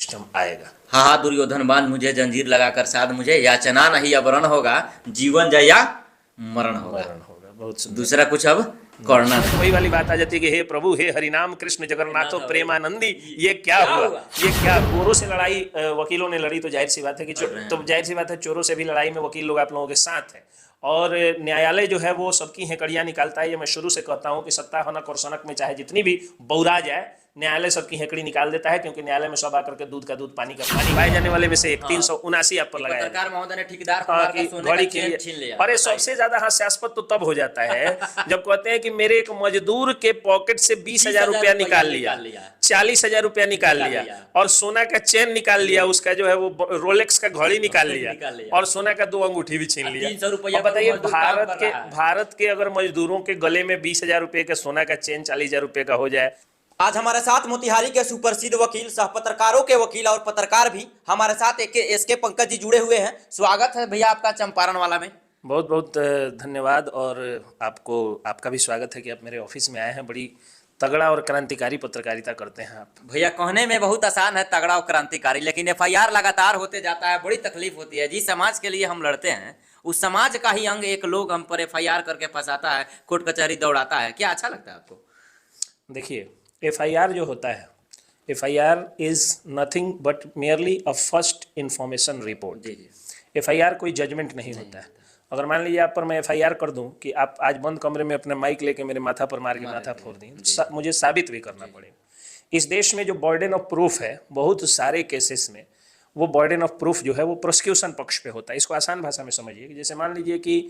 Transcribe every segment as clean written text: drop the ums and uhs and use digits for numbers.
System आएगा। हाँ हाँ, दुर्योधन बांध मुझे, जंजीर लगाकर साध मुझे, याचना नहीं अब रण होगा, जीवन जय या मरण होगा। मरण होगा। बहुत सुंदर। दूसरा कुछ अब करना नहीं। तो वही वाली बात आ जाती है कि हे प्रभु, हे हरिनाम कृष्ण जगन्नाथो प्रेमानंदी, ये क्या हुआ, ये क्या। चोरों से लड़ाई वकीलों ने लड़ी, तो जाहिर सी बात है कि तो जाहिर सी बात है चोरों से भी लड़ाई में वकील लोग आप लोगों के साथ हैं। और न्यायालय जो है वो सबकी हेकड़ियां निकालता है। ये मैं शुरू से कहता हूं कि सत्ता हनक और सनक में चाहे जितनी भी बौरा जाए, न्यायालय सबकी हेकड़ी निकाल देता है, क्योंकि न्यायालय में सब आकर के दूध का दूध पानी का पानी पाए जाने वाले में से एक 379 आप पर लगाया पत्रकार महोदय ने ठेकेदार को हाँ मारकर कि सोने घड़ी का के चेन लिए। छीन लिया। अरे सबसे ज्यादा हास्यास्पद तो तब हो जाता है जब कहते हैं कि मेरे एक मजदूर के पॉकेट से 20,000 रुपया निकाल लिया, 40,000 रुपया निकाल लिया, और सोना का चेन निकाल लिया, उसका जो है वो रोलेक्स का घड़ी निकाल लिया, और सोना का 2 अंगूठी भी छीन लिया। 300 रुपया। बताइए, भारत के अगर मजदूरों के गले में 20,000 रुपये का सोना का चेन 40,000 रुपये का हो जाए। आज हमारे साथ मोतिहारी के सुप्रसिद्ध वकील, सह पत्रकारों के वकील और पत्रकार भी हमारे साथ एसके पंकज जी जुड़े हुए हैं। स्वागत है भैया आपका चंपारण वाला में। बहुत बहुत धन्यवाद। और आपको, आपका भी स्वागत है कि आप मेरे ऑफिस में आए हैं। बड़ी तगड़ा और क्रांतिकारी पत्रकारिता करते हैं आप। भैया कहने में बहुत आसान है तगड़ा और क्रांतिकारी, लेकिन एफआईआर लगातार होते जाता है, बड़ी तकलीफ होती है। जिस समाज के लिए हम लड़ते हैं उस समाज का ही अंग एक लोग हम पर एफआईआर करके फंसाता है, कोर्ट कचहरी दौड़ाता है। क्या अच्छा लगता है आपको? देखिए, एफआईआर जो होता है, FIR is nothing but merely a first information report. जी जी। एफआईआर कोई जजमेंट नहीं होता है। अगर मान लीजिए आप पर मैं एफआईआर कर दूं कि आप आज बंद कमरे में अपना माइक लेके मेरे माथा पर मार के माथा फोड़ दी, मुझे साबित भी करना पड़ेगा। इस देश में जो बर्डन ऑफ प्रूफ है, बहुत सारे केसेस में वो बर्डन ऑफ प्रूफ जो है वो प्रोसिक्यूशन पक्ष पे होता है। इसको आसान भाषा में समझिए कि जैसे मान लीजिए कि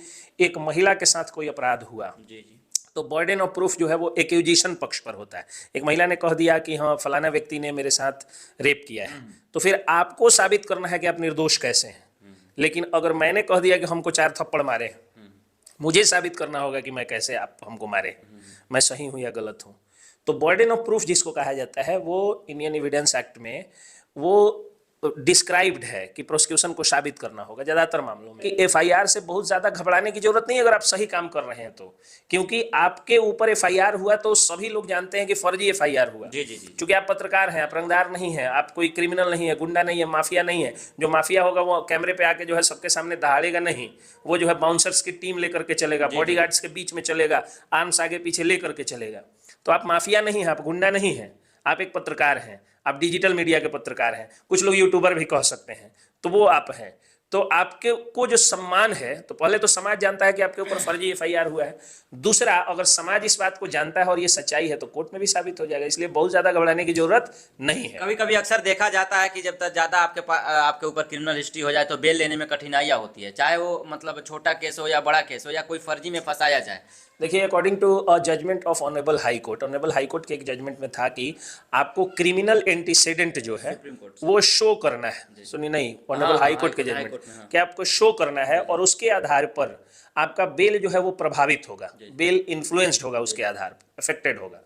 एक महिला के साथ कोई अपराध हुआ, जी जी, तो बर्डन ऑफ प्रूफ जो है वो एक्यूजिशन पक्ष पर होता है। एक महिला ने कह दिया कि हाँ फलाना व्यक्ति ने मेरे साथ रेप किया है, तो फिर आपको साबित करना है कि आप निर्दोष कैसे हैं। लेकिन अगर मैंने कह दिया कि हमको 4 थप्पड़ मारे, मुझे साबित करना होगा कि मैं कैसे आप हमको मारे, मैं सही हूँ या गलत हूँ। तो बर्डन ऑफ प्रूफ जिसको कहा जाता है वो इंडियन एविडेंस एक्ट में वो डिस्क्राइब्ड है कि प्रोसिक्यूशन को साबित करना होगा ज़्यादातर मामलों में। कि एफआईआर से बहुत ज़्यादा घबराने की जरूरत नहीं है अगर आप सही काम कर रहे हैं तो, क्योंकि आपके ऊपर एफआईआर हुआ तो सभी लोग जानते हैं कि फर्जी एफआईआर हुआ। जी जी जी। क्योंकि आप पत्रकार हैं, आप रंगदार नहीं हैं, आप कोई क्रिमिनल नहीं है, गुंडा नहीं है, माफिया नहीं है। जो माफिया होगा वो कैमरे पे आके जो है सबके सामने दहाड़ेगा नहीं, वो जो है बाउंसर्स की टीम लेकर के चलेगा, बॉडीगार्ड्स के बीच में चलेगा, आर्म्स आगे पीछे लेकर के चलेगा। तो आप माफिया नहीं हैं, आप गुंडा नहीं हैं, आप एक पत्रकार हैं, आप डिजिटल मीडिया के पत्रकार हैं, कुछ लोग यूट्यूबर भी कह सकते हैं, तो वो आप हैं। तो आपके को जो सम्मान है, तो पहले तो समाज जानता है कि आपके ऊपर फर्जी एफआईआर हुआ है। दूसरा, अगर समाज इस बात को जानता है और ये सच्चाई है तो कोर्ट में भी साबित हो जाएगा। इसलिए बहुत ज्यादा घबराने की जरूरत नहीं है। कभी कभी अक्सर देखा जाता है कि जब तक ज्यादा आपके ऊपर क्रिमिनल हिस्ट्री हो जाए तो बेल लेने में कठिनाइयां होती है, चाहे वो मतलब छोटा केस हो या बड़ा केस हो या कोई फर्जी में फंसाया जाए। देखिए, according to a judgment of honourable high court, honourable high court के एक जजमेंट में था कि आपको क्रिमिनल एंटीसेडेंट जो है वो शो करना है। सुनिए, नहीं, ऑनरेबल हाई कोर्ट के जजमेंट कि आपको शो करना है और उसके आधार पर आपका बेल जो है वो प्रभावित होगा, बेल इन्फ्लुएंस्ड होगा, उसके आधार पर अफेक्टेड होगा।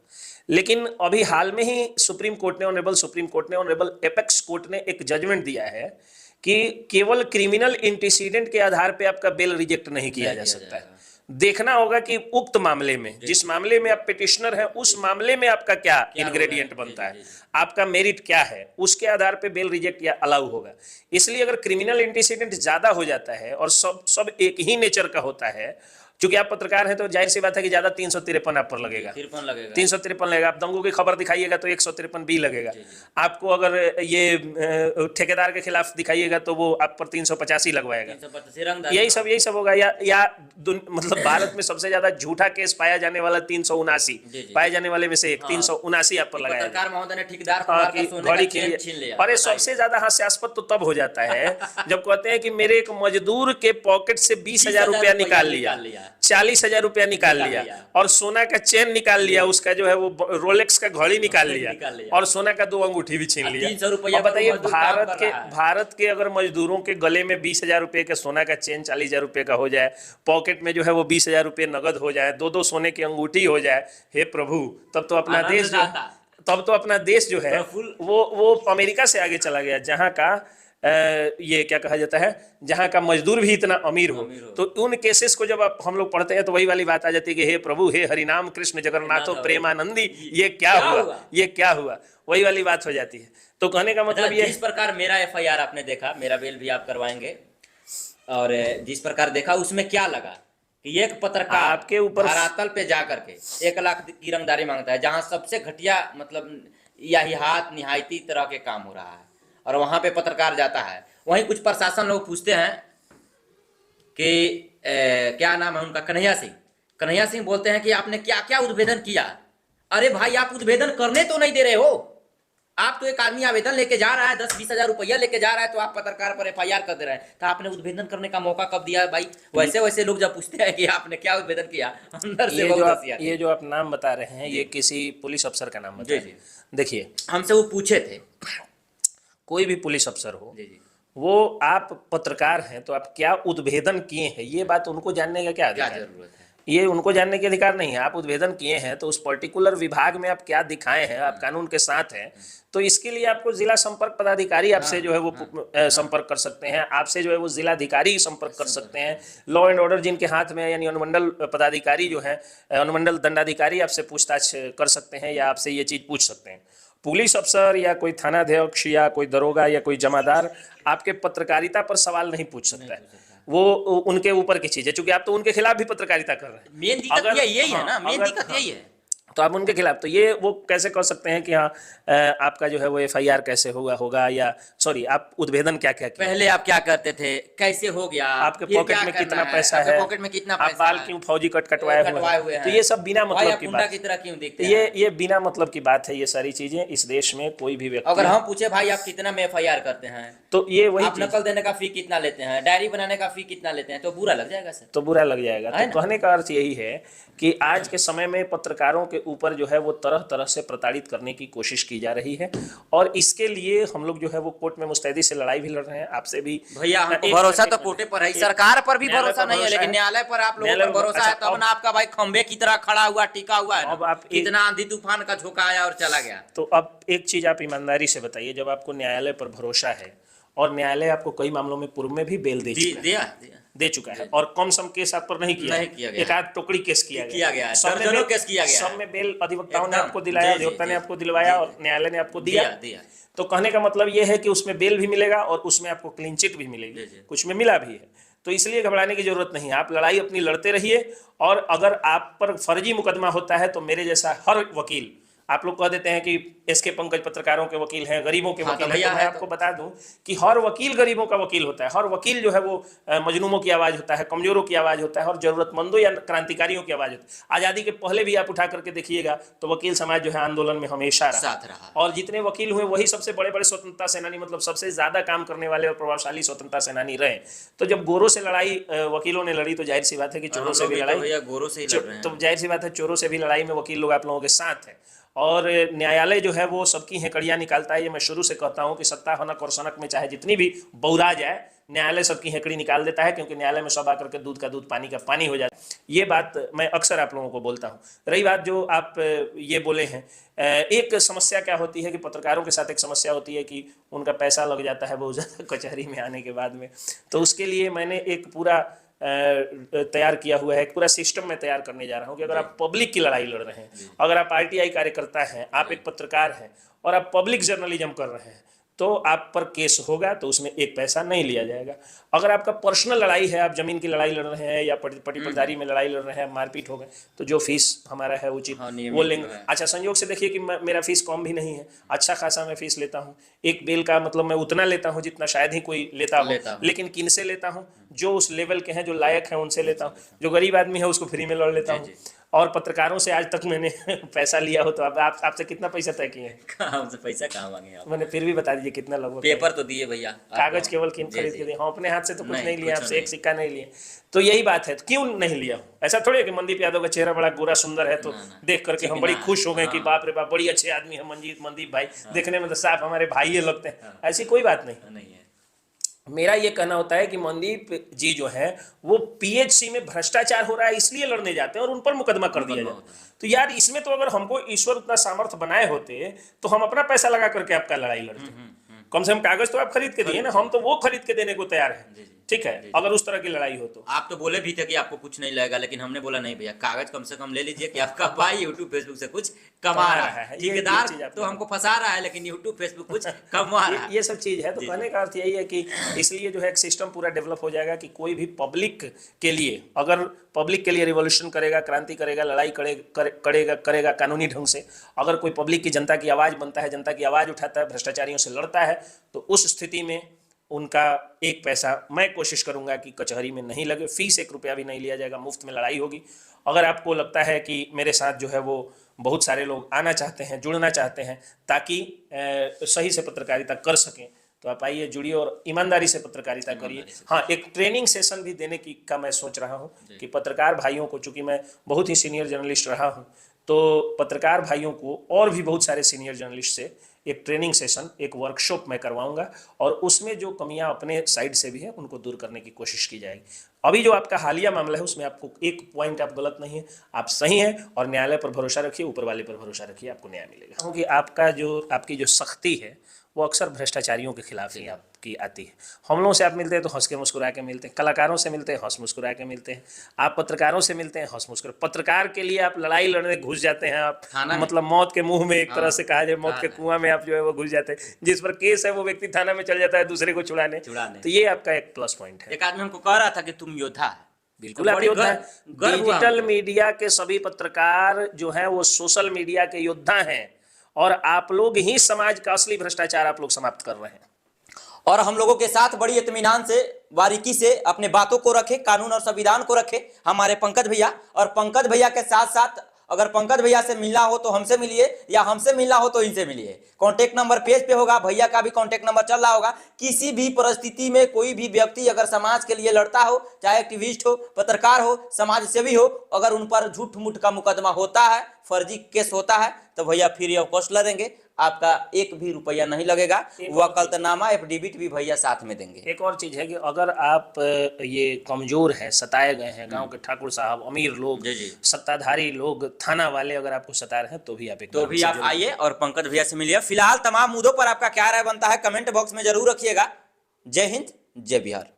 लेकिन अभी हाल में ही सुप्रीम कोर्ट ने, ऑनरेबल सुप्रीम कोर्ट ने, ऑनरेबल एपेक्स कोर्ट ने एक जजमेंट दिया है कि केवल क्रिमिनल एंटीसीडेंट के आधार पे आपका बेल रिजेक्ट नहीं किया जा सकता है। देखना होगा कि उक्त मामले में, जिस मामले में आप पिटिशनर हैं, उस मामले में आपका क्या इंग्रेडिएंट बनता है, आपका मेरिट क्या है, उसके आधार पे बेल रिजेक्ट या अलाउ होगा। इसलिए अगर क्रिमिनल एंटीसीडेंट ज्यादा हो जाता है और सब एक ही नेचर का होता है, क्योंकि आप पत्रकार हैं तो जाहिर सी बात है कि ज्यादा 353 आप पर लगेगा, 353 लगेगा। आप दंगों की खबर दिखाइएगा तो 153 बी लगेगा। आपको अगर ये ठेकेदार के खिलाफ दिखाइएगा तो वो आप पर 385 लगवाएगा। यही सब होगा। या मतलब भारत में सबसे ज्यादा झूठा केस पाया जाने वाला 379 पाए जाने वाले में से एक 379 आप पर लगाया। पत्रकार महोदय ने ठेकेदार को मारकर सोने का चेन छीन लिया। अरे सबसे ज्यादा हास्यास्पद तो तब हो जाता है जब कहते हैं कि मेरे एक मजदूर के पॉकेट से 20,000 रुपया निकाल लिया, 40,000 रुपया निकाल लिया, और सोना का चेन निकाल लिया, उसका जो है वो रोलेक्स का घड़ी निकाल लिया, और सोना का 2 अंगूठी भी छीन लिया। 300 रुपया। बताइए, भारत के अगर मजदूरों के गले में 20,000 रुपये का सोना का चेन 40,000 रुपये का हो जाए, पॉकेट में जो है वो 20,000 रुपये नगद हो जाए, 2 सोने की अंगूठी हो जाए, हे प्रभु, तब तो अपना देश जो है वो अमेरिका से आगे चला गया, जहाँ का ये क्या कहा जाता है, जहाँ का मजदूर भी इतना अमीर हो। तो उन केसेस को जब हम लोग पढ़ते हैं तो वही वाली बात आ जाती है कि हे प्रभु, हे हरिनाम कृष्ण जगन्नाथो प्रेमानंदी, ये क्या हुआ, ये क्या हुआ, वही वाली बात हो जाती है। तो कहने का मतलब ये जिस प्रकार मेरा एफआईआर आपने देखा, मेरा बेल भी आप करवाएंगे, और जिस प्रकार देखा उसमें क्या लगा कि एक पत्रकार आपके ऊपर धरातल पे जा करके 1 लाख की रंगदारी मांगता है, जहां सबसे घटिया मतलब यही हाथ निहायती तरह के काम हो रहा है, और वहां पे पत्रकार जाता है। वहीं कुछ प्रशासन लोग पूछते हैं कि क्या नाम है उनका, कन्हैया सिंह बोलते हैं कि आपने क्या क्या उद्भेदन किया। अरे भाई, आप उद्भेदन करने तो नहीं दे रहे हो। आप तो एक आदमी आवेदन लेके जा रहा है, 10-20 हजार रुपया लेके जा रहा है, तो आप पत्रकार पर एफआईआर कर दे रहे हैं। तो आपने उद्भेदन करने का मौका कब दिया भाई? वैसे लोग जब पूछते हैं कि आपने क्या उद्भेदन किया, अंदर से ये जो आप नाम बता रहे हैं, ये किसी पुलिस अफसर का नाम बता रहे हैं। देखिए, हमसे वो पूछे थे, कोई भी पुलिस अफसर हो, जी, वो आप पत्रकार हैं तो आप क्या उद्भेदन किए हैं, ये बात उनको जानने का क्या क्या अधिकार है? जरूरत है? ये उनको जानने के अधिकार नहीं है। आप उद्भेदन किए हैं तो उस पर्टिकुलर विभाग में आप क्या दिखाए हैं, आप कानून के साथ हैं, तो इसके लिए आपको जिला संपर्क पदाधिकारी आपसे जो है वो संपर्क कर सकते हैं, आपसे जो है वो जिलाधिकारी संपर्क कर सकते हैं। लॉ एंड ऑर्डर जिनके हाथ में है, यानी अनुमंडल पदाधिकारी जो है, अनुमंडल दंडाधिकारी आपसे पूछताछ कर सकते हैं या आपसे ये चीज़ पूछ सकते हैं। पुलिस अफसर या कोई थानाध्यक्ष या कोई दरोगा या कोई जमादार आपके पत्रकारिता पर सवाल नहीं पूछ सकता है। वो उनके ऊपर की चीज है, क्योंकि आप तो उनके खिलाफ भी पत्रकारिता कर रहे हैं। मेन दिक्कत यही है ना, मेन दिक्कत यही है। तो आप उनके खिलाफ, तो ये वो कैसे कर सकते हैं कि हाँ आपका जो है वो एफआईआर कैसे होगा या सॉरी आप उद्भेदन क्या क्या किया, पहले आप क्या करते थे, कैसे हो गया, आपके पॉकेट में कितना पैसा है, पॉकेट में कितना आप बाल क्यों फौजी कट कटवाए हुए हैं। तो ये सब बिना मतलब की बात, की तरह क्यों दिखते हैं? ये बिना मतलब की बात है। ये सारी चीजें इस देश में कोई भी व्यक्ति, अगर हम पूछे भाई आप कितना में एफआईआर करते हैं, तो ये वही आप नकल देने का फी कितना लेते हैं, डायरी बनाने का फी कितना लेते हैं, तो बुरा लग जाएगा सर। तो बुरा लग जाएगा। तो कहने का अर्थ यही है कि आज के समय में पत्रकारों के ऊपर जो है वो तरह तरह से प्रताड़ित करने की कोशिश की जा रही है, और इसके लिए हम लोग जो है वो कोर्ट में मुस्तैदी से लड़ाई भी लड़ रहे हैं। आपसे भी भैया हमको भरोसा तो कोर्टे पर है, सरकार पर भी भरोसा नहीं है, लेकिन न्यायालय पर आप लोगों पर भरोसा है। तब ना आपका भाई खंबे की तरह खड़ा हुआ टिका हुआ है। अब आप इतना आंधी तूफान का झोंका आया और चला गया। तो अब एक चीज आप ईमानदारी से बताइए, जब आपको न्यायालय पर भरोसा है और न्यायालय आपको कई मामलों में पूर्व में भी बेल दे चुका है और कम सम केस आप पर नहीं किया गया, एक आध टुकड़ी केस किया गया, सब में बेल अधिवक्ताओं ने आपको दिलाया, अधिवक्ता ने आपको दिलवाया और न्यायालय ने आपको दिया। तो कहने का मतलब ये है कि उसमें बेल भी मिलेगा और उसमें आपको क्लीन चिट भी मिलेगी, कुछ में मिला भी है। तो इसलिए घबराने की जरूरत नहीं है, आप लड़ाई अपनी लड़ते रहिए। और अगर आप पर फर्जी मुकदमा होता है तो मेरे जैसा हर वकील, आप लोग कह देते हैं कि एसके पंकज पत्रकारों के वकील हैं, गरीबों के वकील हैं, तो मैं आपको बता दूं कि हर वकील गरीबों का वकील होता है। हर वकील जो है वो मजलूमों की आवाज होता है, कमजोरों की आवाज होता है और जरूरतमंदों या क्रांतिकारियों की आवाज होती है। आजादी के पहले भी आप उठा करके देखिएगा तो वकील समाज जो है आंदोलन में हमेशा रहा, और जितने वकील हुए वही सबसे बड़े बड़े स्वतंत्रता सेनानी, मतलब सबसे ज्यादा काम करने वाले और प्रभावशाली स्वतंत्रता सेनानी रहे। तो जब गोरों से लड़ाई वकीलों ने लड़ी तो जाहिर सी बात है कि चोरों से भी लड़ाई, तो जाहिर सी बात है चोरों से भी लड़ाई में वकील लोग आप लोगों के साथ है। और न्यायालय जो है वो सबकी हेकड़ियाँ निकालता है। ये मैं शुरू से कहता हूँ कि सत्ता हनक और सनक में चाहे जितनी भी बौरा जाए, न्यायालय सबकी हेकड़ी निकाल देता है, क्योंकि न्यायालय में सब आकर के दूध का दूध पानी का पानी हो जाता है। ये बात मैं अक्सर आप लोगों को बोलता हूँ। रही बात जो आप ये बोले हैं, एक समस्या क्या होती है कि पत्रकारों के साथ एक समस्या होती है कि उनका पैसा लग जाता है बहुत ज़्यादा कचहरी में आने के बाद में। तो उसके लिए मैंने एक पूरा तैयार किया हुआ है, एक पूरा सिस्टम में तैयार करने जा रहा हूँ कि अगर आप पब्लिक की लड़ाई लड़ रहे हैं, अगर आप आरटीआई कार्यकर्ता हैं, आप एक पत्रकार हैं और आप पब्लिक जर्नलिज्म कर रहे हैं, तो आप पर केस होगा तो उसमें एक पैसा नहीं लिया जाएगा। अगर आपका पर्सनल लड़ाई है, आप जमीन की लड़ाई लड़ रहे हैं या पट्टीपटदारी में लड़ाई लड़ रहे हैं, मारपीट हो गए, तो जो फीस हमारा है उचित वो लेंगे। अच्छा, संयोग से देखिए कि मेरा फीस कम भी नहीं है, अच्छा खासा मैं फीस लेता हूँ। एक बेल का मतलब मैं उतना लेता हूँ जितना शायद ही कोई लेता हो, लेकिन किन से लेता हूँ? जो उस लेवल के हैं, जो लायक हैं, उनसे लेता हूँ। जो गरीब आदमी है उसको फ्री में लड़ लेता हूँ। और पत्रकारों से आज तक मैंने पैसा लिया हो तो आपसे कितना पैसा तय किए? हमसे पैसा कहाँ मांगे आप? मैंने फिर भी बता दीजिए कितना लगभग? पेपर तो दिए भैया, कागज केवल किन खरीद के दिए? हम अपने हाथ से तो कुछ नहीं लिया, आपसे एक सिक्का नहीं लिए। तो यही बात है, क्यों नहीं लिया? ऐसा थोड़ी है कि मनदीप यादव का चेहरा बड़ा गोरा सुंदर है तो देख करके हम बड़ी खुश हो गए कि बाप रे बाप बड़ी अच्छे आदमी है मनदीप भाई, देखने में तो साफ हमारे भाई लगते हैं। ऐसी कोई बात नहीं है। मेरा ये कहना होता है कि मनदीप जी जो है वो पीएचसी में भ्रष्टाचार हो रहा है इसलिए लड़ने जाते हैं और उन पर मुकदमा कर दिया जाता है। तो यार इसमें तो अगर हमको ईश्वर उतना सामर्थ्य बनाए होते तो हम अपना पैसा लगा करके आपका लड़ाई लड़ते। कम से कम कागज तो आप खरीद के दिए ना, हम तो वो खरीद के देने को तैयार हैं। ठीक है, अगर उस तरह की लड़ाई हो तो। आप तो बोले भी थे कि आपको कुछ नहीं लगेगा, लेकिन हमने बोला नहीं भैया, कागज कम से कम ले लीजिए कि आपका भाई यूट्यूब फेसबुक से कुछ कमा रहा है। ये चीज ठेकेदार आपने- तो हमको फंसा रहा है, लेकिन यूट्यूब फेसबुक कुछ कमा रहा है। ये सब चीज है। तो कहने का अर्थ यही है कि इसलिए जो है एक सिस्टम पूरा डेवलप हो जाएगा कि कोई भी पब्लिक के लिए, अगर पब्लिक के लिए रिवॉल्यूशन करेगा, क्रांति करेगा, लड़ाई करेगा कानूनी ढंग से, अगर कोई पब्लिक की, जनता की आवाज बनता है, जनता की आवाज उठाता है, भ्रष्टाचारियों से लड़ता है, तो उस स्थिति में उनका एक पैसा, मैं कोशिश करूंगा कि कचहरी में नहीं लगे, फीस 1 रुपया भी नहीं लिया जाएगा, मुफ्त में लड़ाई होगी। अगर आपको लगता है कि मेरे साथ जो है वो बहुत सारे लोग आना चाहते हैं, जुड़ना चाहते हैं, ताकि सही से पत्रकारिता कर सकें, तो आप आइए, जुड़िए और ईमानदारी से पत्रकारिता करिए। हाँ, एक ट्रेनिंग सेशन भी देने की का मैं सोच रहा हूँ कि पत्रकार भाइयों को, चूंकि मैं बहुत ही सीनियर जर्नलिस्ट रहा हूँ, तो पत्रकार भाइयों को और भी बहुत सारे सीनियर जर्नलिस्ट से एक ट्रेनिंग सेशन, एक वर्कशॉप मैं करवाऊंगा, और उसमें जो कमियां अपने साइड से भी हैं उनको दूर करने की कोशिश की जाएगी। अभी जो आपका हालिया मामला है उसमें आपको एक पॉइंट आप गलत नहीं है, आप सही हैं, और न्यायालय पर भरोसा रखिए, ऊपर वाले पर भरोसा रखिए, आपको न्याय मिलेगा। क्योंकि आपकी जो सख्ती है वो अक्सर भ्रष्टाचारियों के खिलाफ ही आपकी आती है। हम लोगों से आप मिलते हैं तो हंस के मुस्कुरा के मिलते हैं, कलाकारों से मिलते हैं हंस मुस्कुरा के मिलते हैं, आप पत्रकारों से मिलते हैं हंस मुस्कुरा। पत्रकार के लिए आप लड़ाई लड़ने घुस जाते हैं, आप मतलब मौत के मुंह में, एक तरह से कहा जाए मौत के कुआं में आप जो है वो घुस जाते हैं। जिस पर केस है वो व्यक्ति थाना में चल जाता है दूसरे को छुड़ाने। तो ये आपका एक प्लस पॉइंट है। एक आदमी हमको कह रहा था कि तुम योद्धा है। बिल्कुल आप योद्धा हैं। डिजिटल मीडिया के सभी पत्रकार जो हैं वो सोशल मीडिया के योद्धा हैं, और आप लोग ही समाज का असली भ्रष्टाचार आप लोग समाप्त कर रहे हैं। और हम लोगों के साथ बड़ी इत्मीनान से, बारीकी से अपने बातों को रखे, कानून और संविधान को रखे हमारे पंकज भैया। और पंकज भैया के साथ साथ अगर पंकज भैया से मिलना हो तो हमसे मिलिए, या हमसे मिलना हो तो इनसे मिलिए। कांटेक्ट नंबर पेज पे होगा, भैया का भी कांटेक्ट नंबर चल रहा होगा। किसी भी परिस्थिति में कोई भी व्यक्ति अगर समाज के लिए लड़ता हो, चाहे एक्टिविस्ट हो, पत्रकार हो, समाज सेवी हो, अगर उन पर झूठ मूठ का मुकदमा होता है, फर्जी केस होता है, तो भैया फ्री ऑफ कॉस्ट लड़ेंगे, आपका 1 भी रुपया नहीं लगेगा। वकालतनामा एफिडेविट भी भैया साथ में देंगे। एक और चीज है कि अगर आप ये कमजोर हैं, सताए गए हैं, गांव के ठाकुर साहब, अमीर लोग, सत्ताधारी लोग, थाना वाले अगर आपको सता रहे हैं, तो भी आप आइए और पंकज भैया से मिलिए। फिलहाल तमाम मुद्दों पर आपका क्या राय बनता है कमेंट बॉक्स में जरूर रखिएगा। जय हिंद, जय बिहार।